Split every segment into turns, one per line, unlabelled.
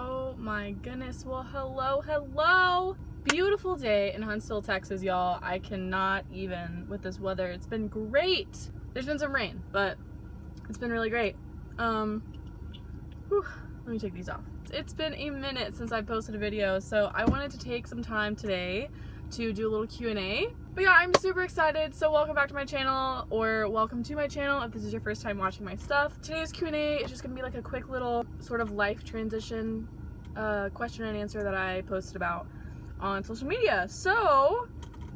Oh my goodness. Well, hello. Beautiful day in Huntsville, Texas, y'all. I cannot even with this weather. It's been great. There's been some rain, but it's been really great. Let me take these off. It's been a minute since I posted a video, so I wanted to take some time today to do a little Q&A. But yeah, I'm super excited. So welcome back to my channel, or welcome to my channel if this is your first time watching my stuff. Today's Q&A is just gonna be like a quick little sort of life transition question and answer that I posted about on social media. So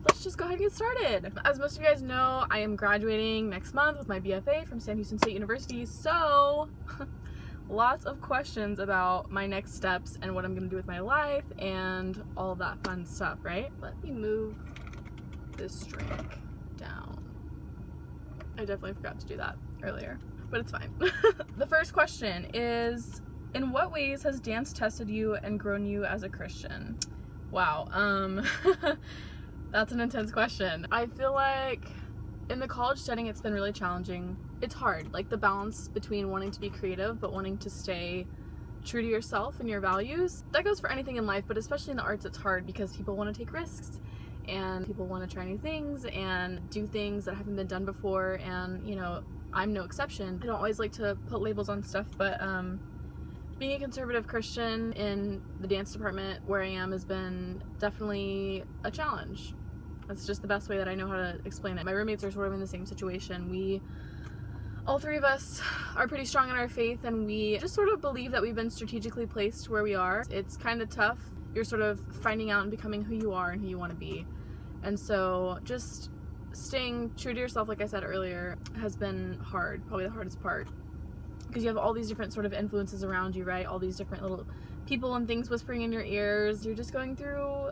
let's just go ahead and get started. As most of you guys know, I am graduating next month with my BFA from Sam Houston State University. So lots of questions about my next steps and what I'm gonna do with my life and all of that fun stuff, right? Let me move this drink down. I definitely forgot to do that earlier, but it's fine. The first question is, in what ways has dance tested you and grown you as a Christian? Wow, that's an intense question. I feel like in the college setting, it's been really challenging. It's hard, like the balance between wanting to be creative but wanting to stay true to yourself and your values. That goes for anything in life, but especially in the arts, it's hard because people want to take risks and people want to try new things and do things that haven't been done before, and you know, I'm no exception. I don't always like to put labels on stuff, but being a conservative Christian in the dance department where I am has been definitely a challenge. That's just the best way that I know how to explain it. My roommates are sort of in the same situation. All three of us are pretty strong in our faith, and we just sort of believe that we've been strategically placed where we are. It's kind of tough. You're sort of finding out and becoming who you are and who you want to be. And so just staying true to yourself, like I said earlier, has been hard, probably the hardest part. Because you have all these different sort of influences around you, right? All these different little people and things whispering in your ears. You're just going through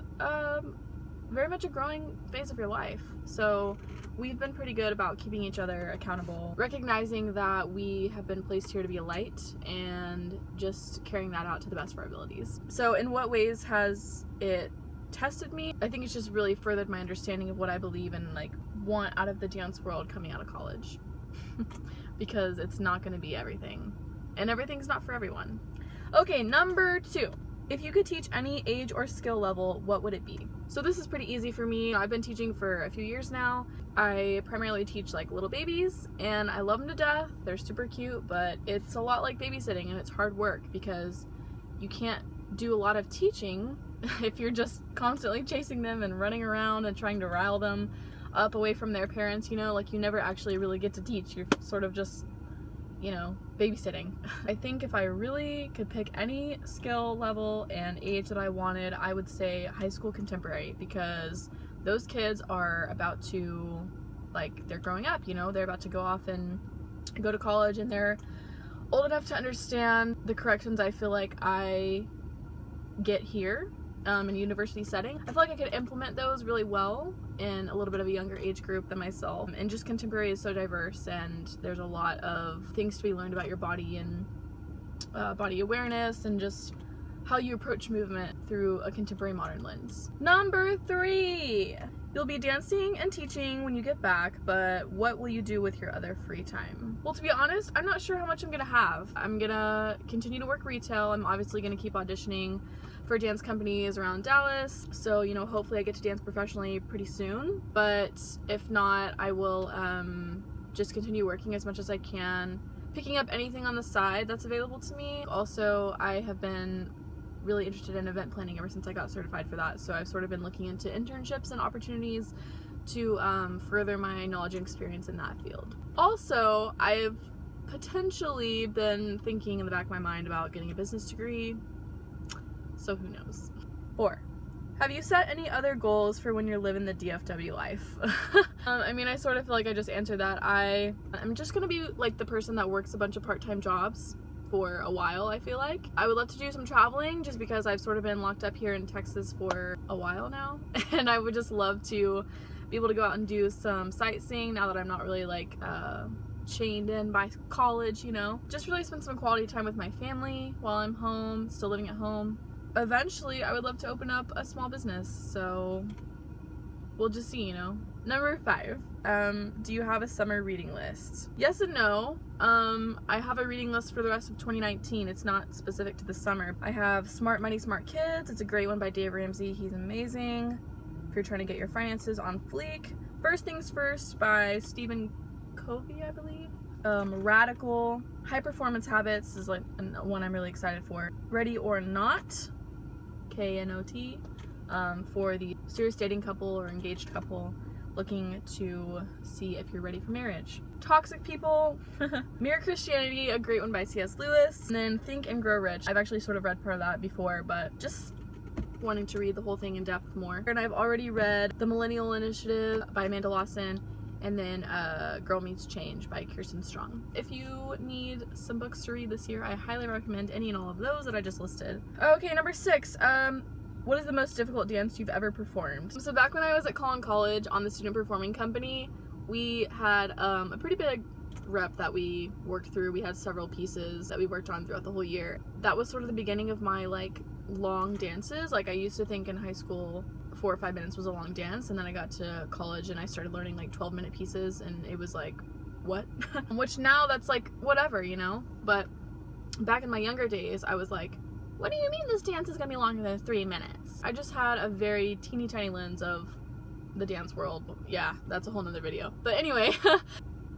very much a growing phase of your life. So we've been pretty good about keeping each other accountable, recognizing that we have been placed here to be a light and just carrying that out to the best of our abilities. So in what ways has it tested me? I think it's just really furthered my understanding of what I believe and like want out of the dance world coming out of college. Because it's not going to be everything, and everything's not for everyone. Okay, number 2. If you could teach any age or skill level, what would it be? So this is pretty easy for me. I've been teaching for a few years now. I primarily teach like little babies, and I love them to death. They're super cute, but it's a lot like babysitting, and it's hard work because you can't do a lot of teaching if you're just constantly chasing them and running around and trying to rile them up away from their parents, you know, like you never actually really get to teach. You're sort of just, you know, babysitting. I think if I really could pick any skill level and age that I wanted, I would say high school contemporary, because those kids are about to, like, they're growing up, you know, they're about to go off and go to college, and they're old enough to understand the corrections I feel like I get here in a university setting. I feel like I could implement those really well in a little bit of a younger age group than myself. And just contemporary is so diverse, and there's a lot of things to be learned about your body and body awareness and just how you approach movement through a contemporary modern lens. Number 3. You'll be dancing and teaching when you get back, but what will you do with your other free time? Well, to be honest, I'm not sure how much I'm gonna have. I'm gonna continue to work retail. I'm obviously gonna keep auditioning for dance companies around Dallas, so you know, hopefully I get to dance professionally pretty soon. But if not, I will just continue working as much as I can, picking up anything on the side that's available to me. Also, I have been really interested in event planning ever since I got certified for that, so I've sort of been looking into internships and opportunities to further my knowledge and experience in that field. Also, I've potentially been thinking in the back of my mind about getting a business degree, so who knows. 4. Have you set any other goals for when you're living the DFW life? I mean, I sort of feel like I just answered that. I'm just gonna be like the person that works a bunch of part-time jobs for a while, I feel like. I would love to do some traveling just because I've sort of been locked up here in Texas for a while now. And I would just love to be able to go out and do some sightseeing now that I'm not really like chained in by college, you know. Just really spend some quality time with my family while I'm home, still living at home. Eventually, I would love to open up a small business, so we'll just see, you know. Number 5. Do you have a summer reading list? Yes and no. I have a reading list for the rest of 2019. It's not specific to the summer. I have Smart Money, Smart Kids. It's a great one by Dave Ramsey. He's amazing if you're trying to get your finances on fleek. First Things First by Stephen Covey, I believe. Radical. High Performance Habits is like one I'm really excited for. Ready or Not, KNOT, for the serious dating couple or engaged couple looking to see if you're ready for marriage. Toxic People, Mere Christianity, a great one by C.S. Lewis, and then Think and Grow Rich. I've actually sort of read part of that before, but just wanting to read the whole thing in depth more. And I've already read The Millennial Initiative by Amanda Lawson, and then Girl Meets Change by Kirsten Strong. If you need some books to read this year, I highly recommend any and all of those that I just listed. Okay, number 6. What is the most difficult dance you've ever performed? So back when I was at Collin College on the Student Performing Company, we had a pretty big rep that we worked through. We had several pieces that we worked on throughout the whole year. That was sort of the beginning of my like long dances. Like I used to think in high school 4 or 5 minutes was a long dance, and then I got to college and I started learning like 12-minute pieces, and it was like, what? Which now that's like whatever, you know? But back in my younger days, I was like, what do you mean this dance is gonna be longer than 3 minutes? I just had a very teeny tiny lens of the dance world. Yeah, that's a whole nother video. But anyway,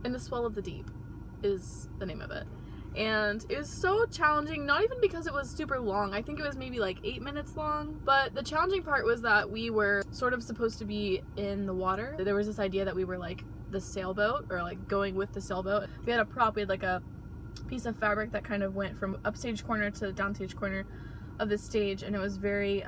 In the Swell of the Deep is the name of it. And it was so challenging, not even because it was super long. I think it was maybe like 8 minutes long. But the challenging part was that we were sort of supposed to be in the water. There was this idea that we were like the sailboat, or like going with the sailboat. We had a prop, we had like a piece of fabric that kind of went from upstage corner to downstage corner of the stage, and it was very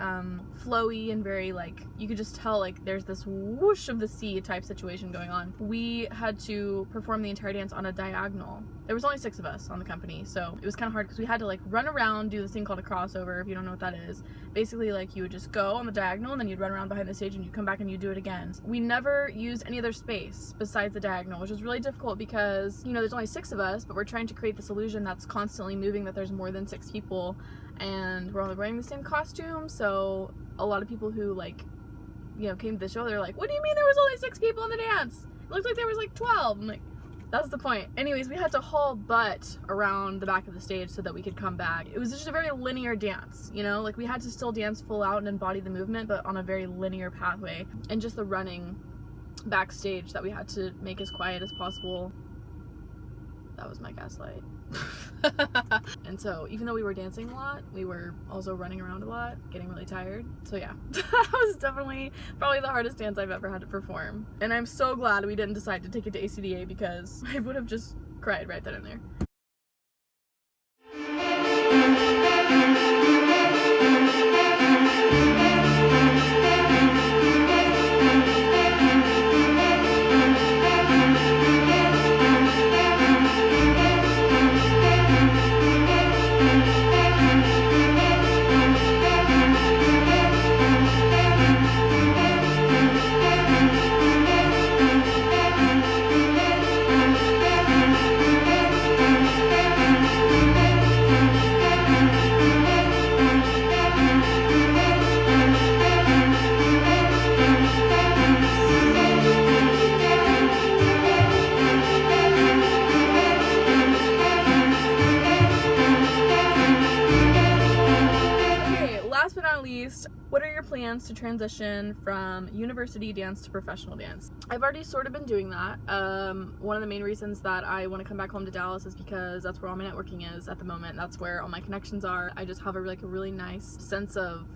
flowy and very like, you could just tell like there's this whoosh of the sea type situation going on. We had to perform the entire dance on a diagonal. There was only 6 of us on the company, so it was kind of hard because we had to like run around, do this thing called a crossover. If you don't know what that is, basically like you would just go on the diagonal and then you'd run around behind the stage and you'd come back and you'd do it again. We never used any other space besides the diagonal, which was really difficult because, you know, there's only 6 of us, but we're trying to create this illusion that's constantly moving, that there's more than 6 people, and we're all wearing the same costume. So a lot of people who like, you know, came to the show, they're like, what do you mean there was only 6 people in the dance? It looked like there was like 12. I'm like, that's the point. Anyways, we had to haul butt around the back of the stage so that we could come back. It was just a very linear dance, you know? Like we had to still dance full out and embody the movement, but on a very linear pathway. And just the running backstage that we had to make as quiet as possible. That was my gaslight. And so even though we were dancing a lot, we were also running around a lot, getting really tired. So yeah, that was definitely probably the hardest dance I've ever had to perform. And I'm so glad we didn't decide to take it to ACDA, because I would have just cried right then and there. What are your plans to transition from university dance to professional dance? I've already sort of been doing that. One of the main reasons that I want to come back home to Dallas is because that's where all my networking is at the moment. That's where all my connections are. I just have a really nice sense of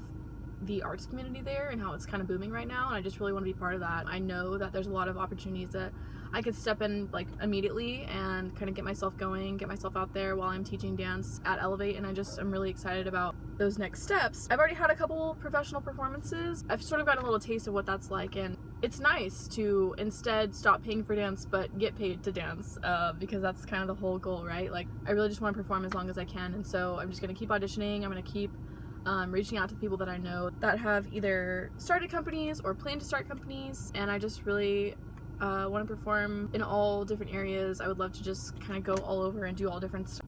the arts community there and how it's kind of booming right now, and I just really want to be part of that. I know that there's a lot of opportunities that I could step in like immediately and kind of get myself going, get myself out there while I'm teaching dance at Elevate, and I'm really excited about those next steps. I've already had a couple professional performances. I've sort of gotten a little taste of what that's like, and it's nice to instead stop paying for dance but get paid to dance, because that's kind of the whole goal, right? Like I really just want to perform as long as I can, and so I'm just going to keep auditioning. I'm going to keep reaching out to people that I know that have either started companies or plan to start companies, and I just really want to perform in all different areas. I would love to just kind of go all over and do all different stuff.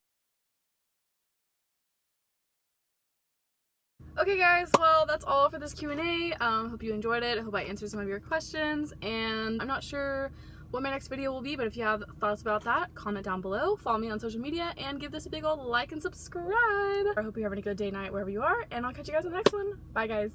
Okay guys, well that's all for this Q&A. Hope you enjoyed it. I hope I answered some of your questions, and I'm not sure what my next video will be, but if you have thoughts about that, comment down below, follow me on social media, and give this a big old like and subscribe. I hope you're having a good day, night, wherever you are, and I'll catch you guys in the next one. Bye, guys.